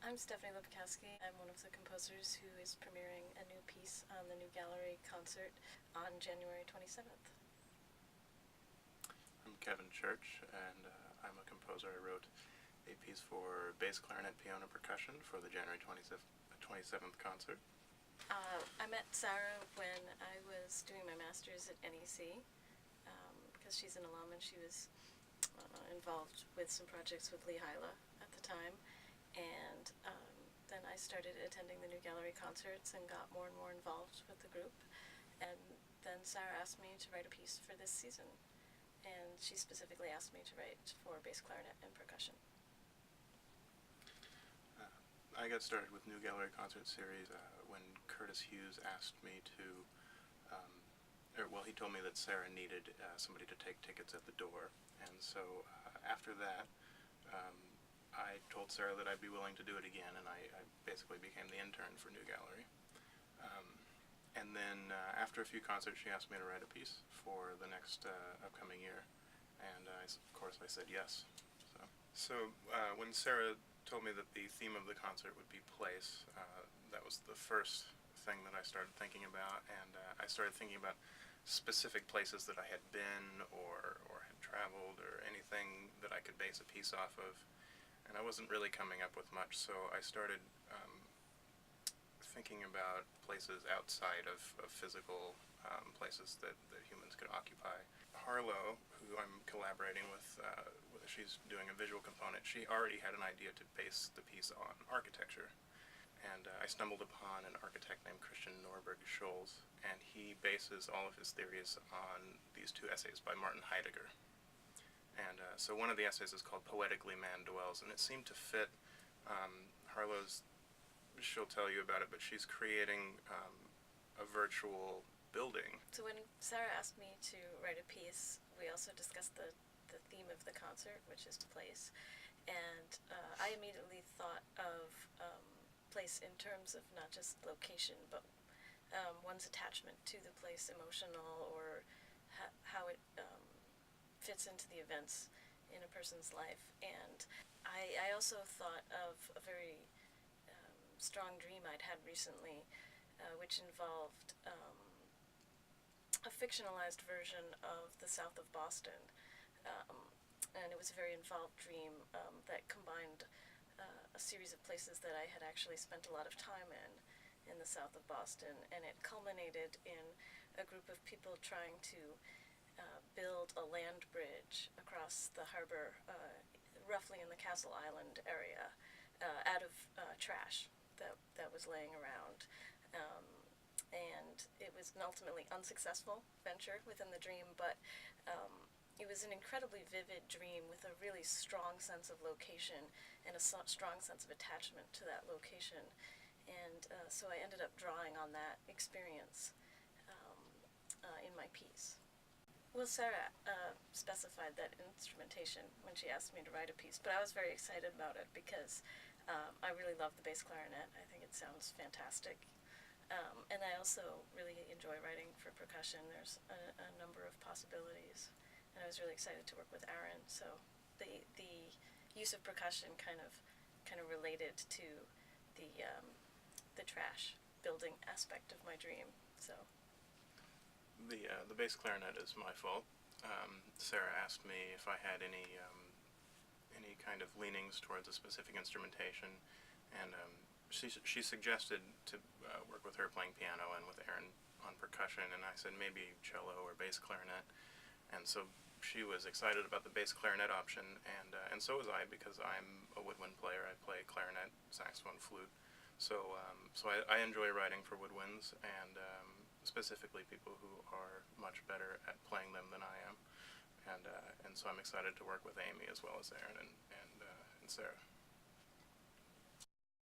I'm Stefanie Lubkowski. I'm one of the composers who is premiering a new piece on the New Gallery concert on January 27th. I'm Kevin Church, and I'm a composer. I wrote a piece for bass, clarinet, piano, percussion for the January 27th concert. I met Sarah when I was doing my master's at NEC, because she's an alum and she was involved with some projects with Lee Hyla at the time. And then I started attending the New Gallery concerts and got more and more involved with the group. And then Sarah asked me to write a piece for this season. And she specifically asked me to write for bass, clarinet, and percussion. I got started with New Gallery Concert Series when Curtis Hughes asked me to, he told me that Sarah needed somebody to take tickets at the door. And so after that, I told Sarah that I'd be willing to do it again, and I basically became the intern for New Gallery. And then after a few concerts, she asked me to write a piece for the next upcoming year, and of course I said yes. So when Sarah told me that the theme of the concert would be place, that was the first thing that I started thinking about, and I started thinking about specific places that I had been or had traveled or anything that I could base a piece off of. And I wasn't really coming up with much, so I started thinking about places outside of physical places that humans could occupy. Harlow, who I'm collaborating with, she's doing a visual component. She already had an idea to base the piece on architecture. And I stumbled upon an architect named Christian Norberg Scholz, and he bases all of his theories on these two essays by Martin Heidegger. And so one of the essays is called Poetically Man Dwells, and it seemed to fit Harlow's, she'll tell you about it, but she's creating a virtual building. So when Sarah asked me to write a piece, we also discussed the theme of the concert, which is place. And I immediately thought of place in terms of not just location, but one's attachment to the place, emotional, or how it fits into the events in a person's life. And I also thought of a very strong dream I'd had recently, which involved a fictionalized version of the South of Boston. And it was a very involved dream that combined a series of places that I had actually spent a lot of time in the South of Boston, and it culminated in a group of people trying to build a land bridge across the harbor, roughly in the Castle Island area, out of trash that was laying around. And it was an ultimately unsuccessful venture within the dream, but it was an incredibly vivid dream with a really strong sense of location and a strong sense of attachment to that location. And so I ended up drawing on that experience in my piece. Well, Sarah specified that instrumentation when she asked me to write a piece, but I was very excited about it because I really love the bass clarinet. I think it sounds fantastic. And I also really enjoy writing for percussion. There's a number of possibilities, and I was really excited to work with Aaron. So the use of percussion kind of related to the trash building aspect of my dream. So. The bass clarinet is my fault. Sarah asked me if I had any kind of leanings towards a specific instrumentation, and she suggested to work with her playing piano and with Aaron on percussion, and I said maybe cello or bass clarinet, and so she was excited about the bass clarinet option, and so was I, because I'm a woodwind player. I play clarinet, saxophone, flute, so I enjoy writing for woodwinds, and specifically people who are much better at playing them than I am, and so I'm excited to work with Amy as well as Aaron and Sarah.